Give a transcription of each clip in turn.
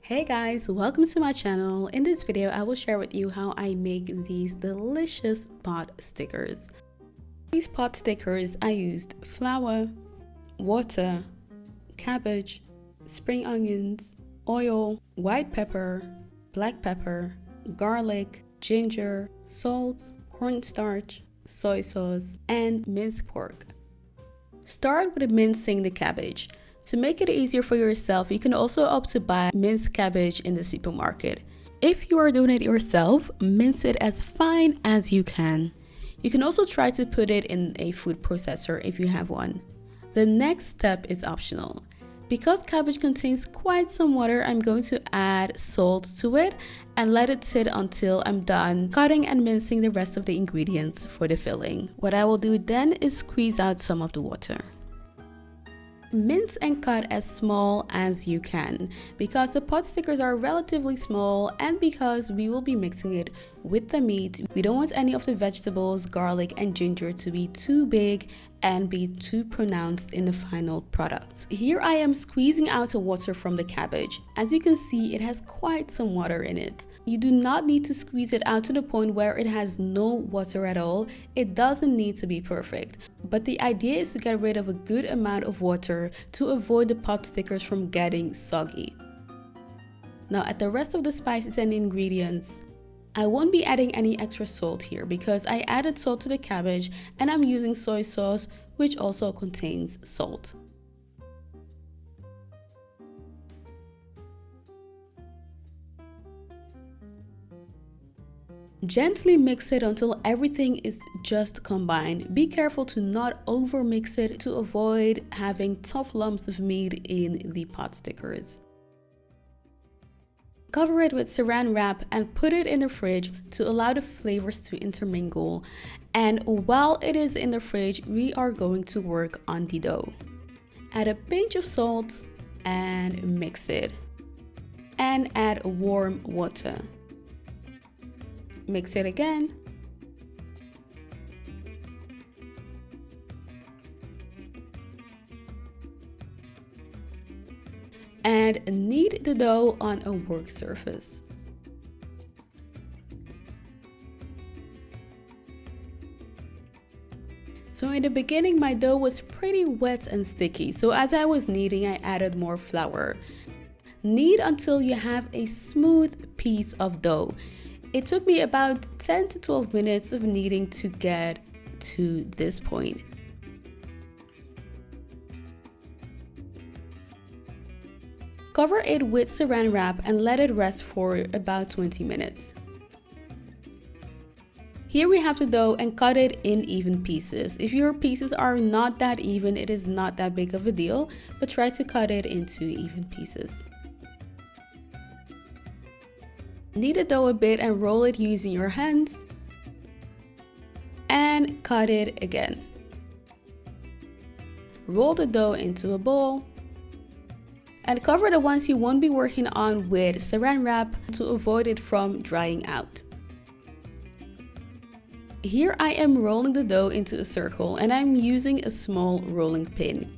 Hey guys, welcome to my channel. In this video, I will share with you how I make these delicious pot stickers. These pot stickers, I used flour, water, cabbage, spring onions, oil, white pepper, black pepper, garlic, ginger, salt, cornstarch, soy sauce, and minced pork. Start with mincing the cabbage. To make it easier for yourself, you can also opt to buy minced cabbage in the supermarket. If you are doing it yourself, mince it as fine as you can. You can also try to put it in a food processor if you have one. The next step is optional. Because cabbage contains quite some water, I'm going to add salt to it and let it sit until I'm done cutting and mincing the rest of the ingredients for the filling. What I will do then is squeeze out some of the water. Mince and cut as small as you can because the pot stickers are relatively small, and because we will be mixing it with the meat, we don't want any of the vegetables, garlic and ginger to be too big and be too pronounced in the final product. Here I am squeezing out the water from the cabbage. As you can see, it has quite some water in it. You do not need to squeeze it out to the point where it has no water at all. It doesn't need to be perfect, but the idea is to get rid of a good amount of water to avoid the pot stickers from getting soggy. Now add the rest of the spices and ingredients. I won't be adding any extra salt here because I added salt to the cabbage and I'm using soy sauce, which also contains salt. Gently mix it until everything is just combined. Be careful to not over mix it to avoid having tough lumps of meat in the pot stickers. Cover it with saran wrap and put it in the fridge to allow the flavors to intermingle. And while it is in the fridge, we are going to work on the dough. Add a pinch of salt and mix it. And add warm water. Mix it again. And knead the dough on a work surface. So in the beginning, my dough was pretty wet and sticky. So as I was kneading, I added more flour. Knead until you have a smooth piece of dough. It took me about 10 to 12 minutes of kneading to get to this point. Cover it with saran wrap and let it rest for about 20 minutes. Here we have the dough and cut it in even pieces. If your pieces are not that even, it is not that big of a deal, but try to cut it into even pieces. Knead the dough a bit and roll it using your hands. And cut it again. Roll the dough into a bowl. And cover the ones you won't be working on with saran wrap to avoid it from drying out. Here I am rolling the dough into a circle and I'm using a small rolling pin.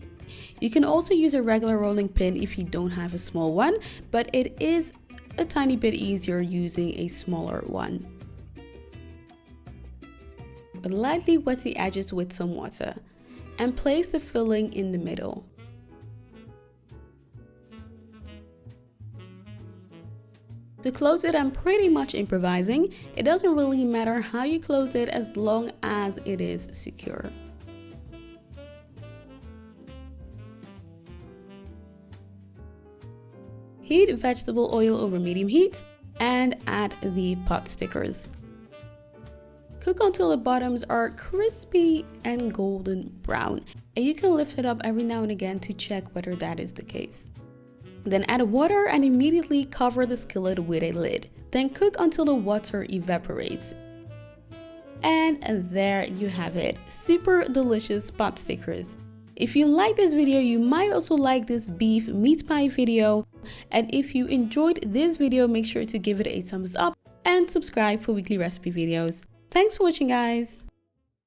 You can also use a regular rolling pin if you don't have a small one, but it is a tiny bit easier using a smaller one. Lightly wet the edges with some water and place the filling in the middle. To close it, I'm pretty much improvising. It doesn't really matter how you close it as long as it is secure. Heat vegetable oil over medium heat and add the pot stickers. Cook until the bottoms are crispy and golden brown, and you can lift it up every now and again to check whether that is the case. Then add water and immediately cover the skillet with a lid. Then cook until the water evaporates. And there you have it, super delicious pot stickers. If you like this video, you might also like this beef meat pie video. And if you enjoyed this video, make sure to give it a thumbs up and subscribe for weekly recipe videos. Thanks for watching, guys.